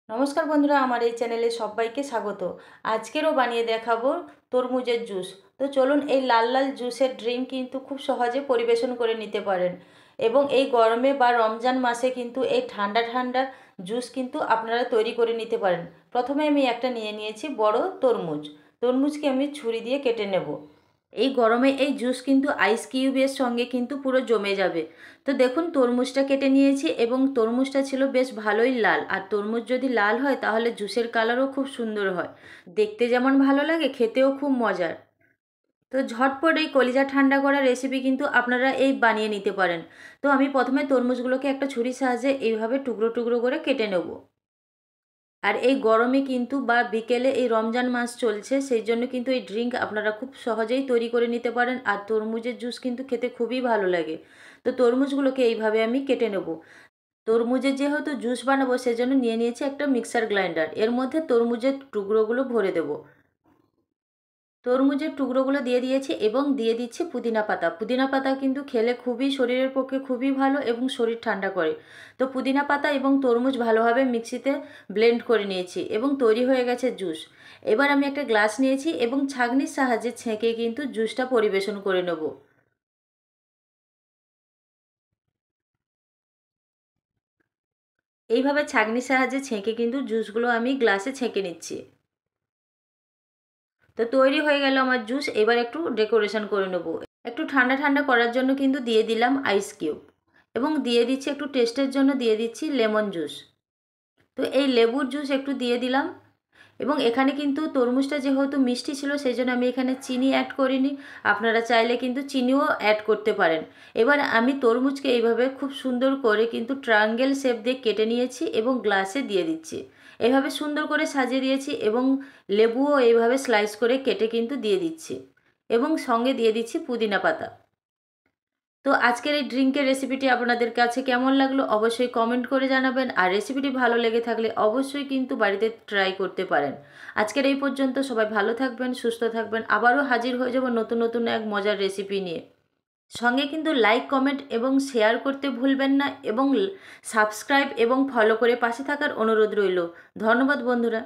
নমস্কার বন্ধুরা, আমার এই চ্যানেলে সবাইকে স্বাগত। আজকেরও বানিয়ে দেখাবো তরমুজের জুস। তো চলুন, এই লাল লাল জুসের ড্রিঙ্ক কিন্তু খুব সহজে পরিবেশন করে নিতে পারেন। এবং এই গরমে বা রমজান মাসে কিন্তু এই ঠান্ডা ঠান্ডা জুস কিন্তু আপনারা তৈরি করে নিতে পারেন। প্রথমে আমি একটা নিয়ে নিয়েছি বড় তরমুজ। তরমুজকে আমি ছুরি দিয়ে কেটে নেব। এই গরমে এই জুস কিন্তু আইস কিউবের সঙ্গে কিন্তু পুরো জমে যাবে। তো দেখুন, তরমুজটা কেটে নিয়েছি এবং তরমুজটা ছিল বেশ ভালোই লাল। আর তরমুজ যদি লাল হয় তাহলে জুসের কালারও খুব সুন্দর হয়, দেখতে যেমন ভালো লাগে খেতেও খুব মজার। তো ঝটপট এই কলিজা ঠান্ডা করা রেসিপি কিন্তু আপনারা এই বানিয়ে নিতে পারেন। তো আমি প্রথমে তরমুজগুলোকে একটা ছুরির সাহায্যে এইভাবে টুকরো টুকরো করে কেটে নেব। আর এই গরমে কিন্তু বা বিকেলে এই রমজান মাস চলছে, সেই জন্য কিন্তু এই ড্রিঙ্ক আপনারা খুব সহজেই তৈরি করে নিতে পারেন। আর তরমুজের জুস কিন্তু খেতে খুবই ভালো লাগে। তো তরমুজগুলোকে এইভাবে আমি কেটে নেব। তরমুজের যেহেতু জুস বানাবো সেজন্য নিয়ে নিয়েছি একটা মিক্সার গ্রাইন্ডার। এর মধ্যে তরমুজের টুকরোগুলো ভরে দেবো। তরমুজের টুকরোগুলো দিয়ে দিয়েছি এবং দিয়ে দিচ্ছি পুদিনা পাতা। পুদিনা পাতা কিন্তু খেলে খুবই শরীরের পক্ষে খুবই ভালো এবং শরীর ঠান্ডা করে। তো পুদিনা পাতা এবং তরমুজ ভালোভাবে মিক্সিতে ব্লেন্ড করে নিয়েছি এবং তৈরি হয়ে গেছে জুস। এবার আমি একটা গ্লাস নিয়েছি এবং ছাঁকনির সাহায্যে ছেঁকে কিন্তু জুসটা পরিবেশন করে নেব। এইভাবে ছাঁকনির সাহায্যে ছেঁকে কিন্তু জুসগুলো আমি গ্লাসে ছেঁকে নিচ্ছি। তো তৈরি হয়ে গেল আমার জুস। এবার একটু ডেকোরেশন করে নেব। একটু ঠান্ডা ঠান্ডা করার জন্য কিন্তু দিয়ে দিলাম আইস কিউব এবং দিয়ে দিচ্ছি একটু টেস্টের জন্য দিয়ে দিচ্ছি লেমন জুস। তো এই লেবুর জুস একটু দিয়ে দিলাম। এবং এখানে কিন্তু তরমুজটা যেহেতু মিষ্টি ছিল সেই জন্য আমি এখানে চিনি অ্যাড করিনি। আপনারা চাইলে কিন্তু চিনিও অ্যাড করতে পারেন। এবার আমি তরমুজকে এইভাবে খুব সুন্দর করে কিন্তু ট্রায়াঙ্গেল শেপ দিয়ে কেটে নিয়েছি এবং গ্লাসে দিয়ে দিচ্ছি। এভাবে সুন্দর করে সাজিয়ে দিয়েছি এবং লেবুও এইভাবে স্লাইস করে কেটে কিন্তু দিয়ে দিচ্ছি এবং সঙ্গে দিয়ে দিচ্ছি পুদিনা পাতা। তো আজকের এই ড্রিঙ্কের রেসিপিটি আপনাদের কাছে কেমন লাগলো অবশ্যই কমেন্ট করে জানাবেন। আর রেসিপিটি ভালো লেগে থাকলে অবশ্যই কিন্তু বাড়িতে ট্রাই করতে পারেন। আজকের এই পর্যন্ত, সবাই ভালো থাকবেন, সুস্থ থাকবেন। আবারও হাজির হয়ে যাব নতুন নতুন এক মজার রেসিপি নিয়ে। সঙ্গে কিন্তু লাইক, কমেন্ট এবং শেয়ার করতে ভুলবেন না এবং সাবস্ক্রাইব এবং ফলো করে পাশে থাকার অনুরোধ রইল। ধন্যবাদ বন্ধুরা।